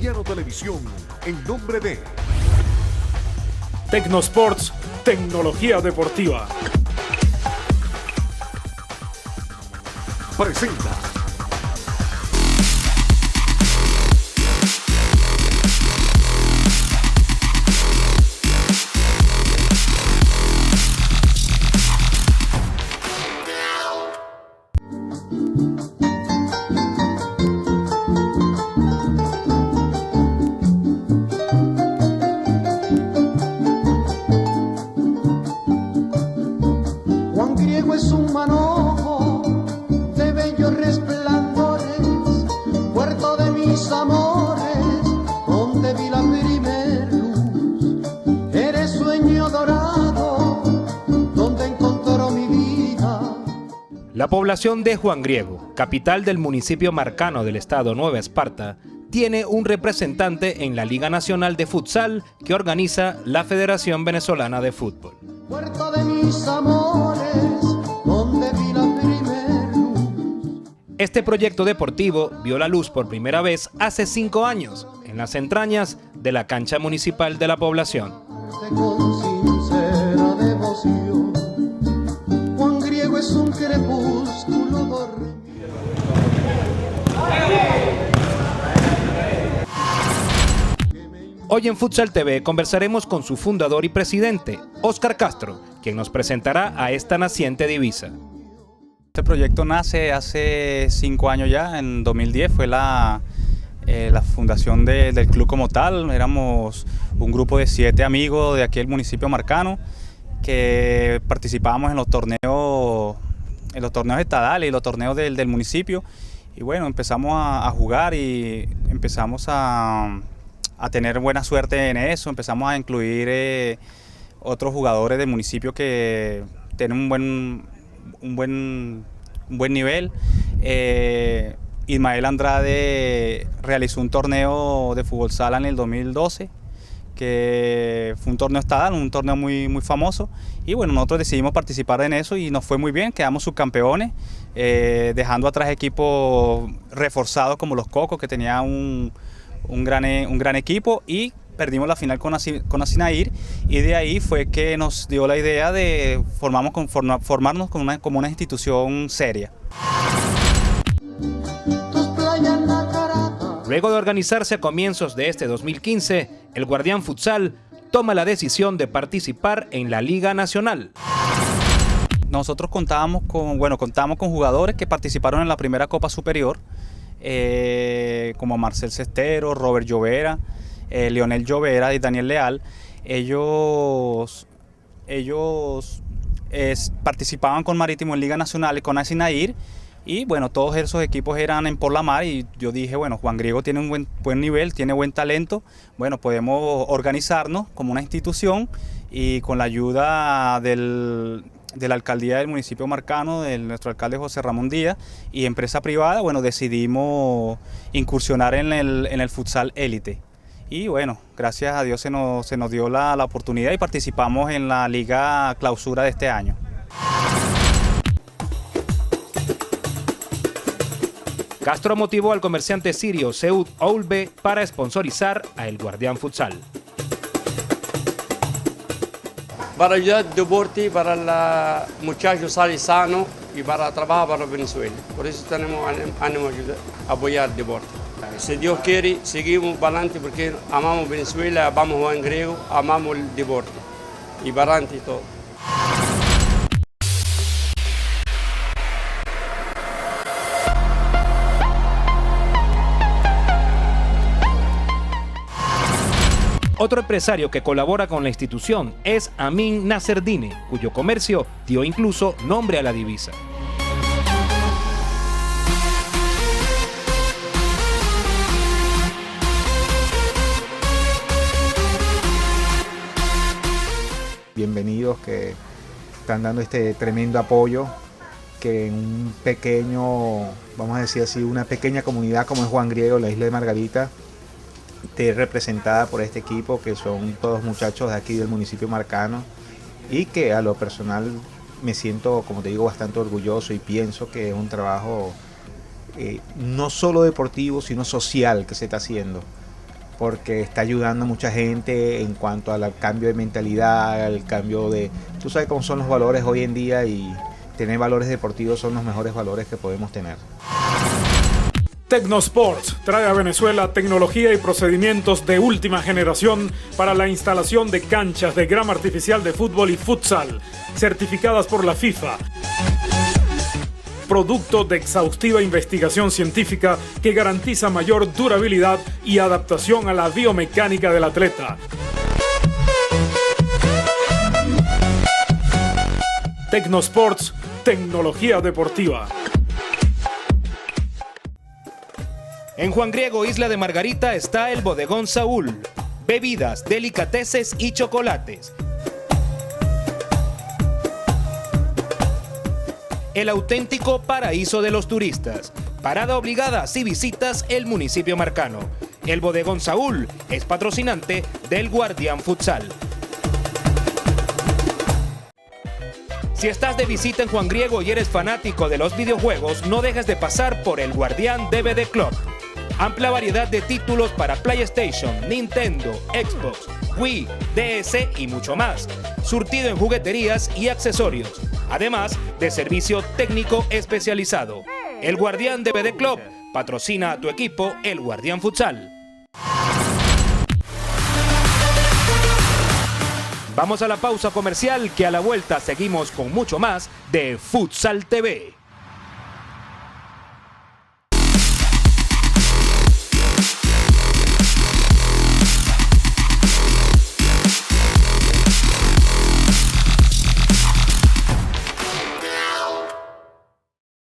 Colombiano Televisión, en nombre de Tecnosports, tecnología deportiva, presenta Juan Griego es un manojo de bellos resplandores, puerto de mis amores, donde vi la primer luz. Eres sueño dorado, donde encontró mi vida. La población de Juan Griego, capital del municipio marcano del estado Nueva Esparta, tiene un representante en la Liga Nacional de Futsal que organiza la Federación Venezolana de Fútbol. Puerto de mis amores, donde vi la primer luz. Este proyecto deportivo vio la luz por primera vez hace 5 años, en las entrañas de la cancha municipal de la población. Con sincera devoción, Juan Griego es un crepúsculo dormido. Hoy en Futsal TV conversaremos con su fundador y presidente, Óscar Castro, quien nos presentará a esta naciente divisa. Este proyecto nace hace 5 años ya, en 2010 fue la fundación del club como tal. Éramos un grupo de 7 amigos de aquí del municipio marcano que participábamos en los torneos estadales y los torneos del municipio. Y bueno, empezamos a jugar y empezamos a tener buena suerte en eso. Empezamos a incluir otros jugadores del municipio que tienen un buen nivel. Ismael Andrade realizó un torneo de fútbol sala en el 2012, que fue un torneo estadal, un torneo muy famoso, y bueno, nosotros decidimos participar en eso y nos fue muy bien, quedamos subcampeones, dejando atrás equipos reforzados como los Cocos, que tenía un gran equipo, y perdimos la final con Asinair, y de ahí fue que nos dio la idea de formarnos como una institución seria. Luego de organizarse a comienzos de este 2015, el Guardián Futsal toma la decisión de participar en la Liga Nacional. Nosotros contamos con jugadores que participaron en la primera Copa Superior, como Marcel Cestero, Robert Llovera, Leonel Llovera y Daniel Leal. Ellos participaban con Marítimo en Liga Nacional y con Asinair, y bueno, todos esos equipos eran en Por la Mar, y yo dije, bueno, Juan Griego tiene un buen nivel, tiene buen talento, bueno, podemos organizarnos como una institución, y con la ayuda de la alcaldía del municipio marcano, de nuestro alcalde José Ramón Díaz, y empresa privada, bueno, decidimos incursionar en el futsal élite. Y bueno, gracias a Dios se nos dio la oportunidad y participamos en la Liga Clausura de este año. Castro motivó al comerciante sirio Seud Oulbe para sponsorizar a El Guardián Futsal. Para ayudar al deporte, para los muchachos salir sanos y para trabajar para Venezuela. Por eso tenemos ánimo de apoyar el deporte. Si Dios quiere, seguimos para adelante porque amamos Venezuela, amamos Juan Griego, amamos el deporte y para adelante y todo. Otro empresario que colabora con la institución es Amin Naserdine, cuyo comercio dio incluso nombre a la divisa. Bienvenidos, que están dando este tremendo apoyo, que en un pequeño, vamos a decir así, una pequeña comunidad como es Juan Griego, la isla de Margarita, esté representada por este equipo, que son todos muchachos de aquí del municipio marcano, y que a lo personal me siento, como te digo, bastante orgulloso, y pienso que es un trabajo no solo deportivo, sino social que se está haciendo. porque está ayudando a mucha gente en cuanto al cambio de mentalidad, al cambio de... Tú sabes cómo son los valores hoy en día y tener valores deportivos son los mejores valores que podemos tener. Tecnosports trae a Venezuela tecnología y procedimientos de última generación para la instalación de canchas de grama artificial de fútbol y futsal, certificadas por la FIFA. Producto de exhaustiva investigación científica que garantiza mayor durabilidad y adaptación a la biomecánica del atleta. Tecnosports, tecnología deportiva. En Juan Griego, Isla de Margarita, está el Bodegón Saúl. Bebidas, delicateces y chocolates. El auténtico paraíso de los turistas. Parada obligada si visitas el municipio marcano. El Bodegón Saúl es patrocinante del Guardián Futsal. Si estás de visita en Juan Griego y eres fanático de los videojuegos, no dejes de pasar por el Guardián DVD Club. Amplia variedad de títulos para PlayStation, Nintendo, Xbox, Wii, DS y mucho más. Surtido en jugueterías y accesorios, además de servicio técnico especializado. El Guardián DVD Club patrocina a tu equipo, el Guardián Futsal. Vamos a la pausa comercial, que a la vuelta seguimos con mucho más de Futsal TV.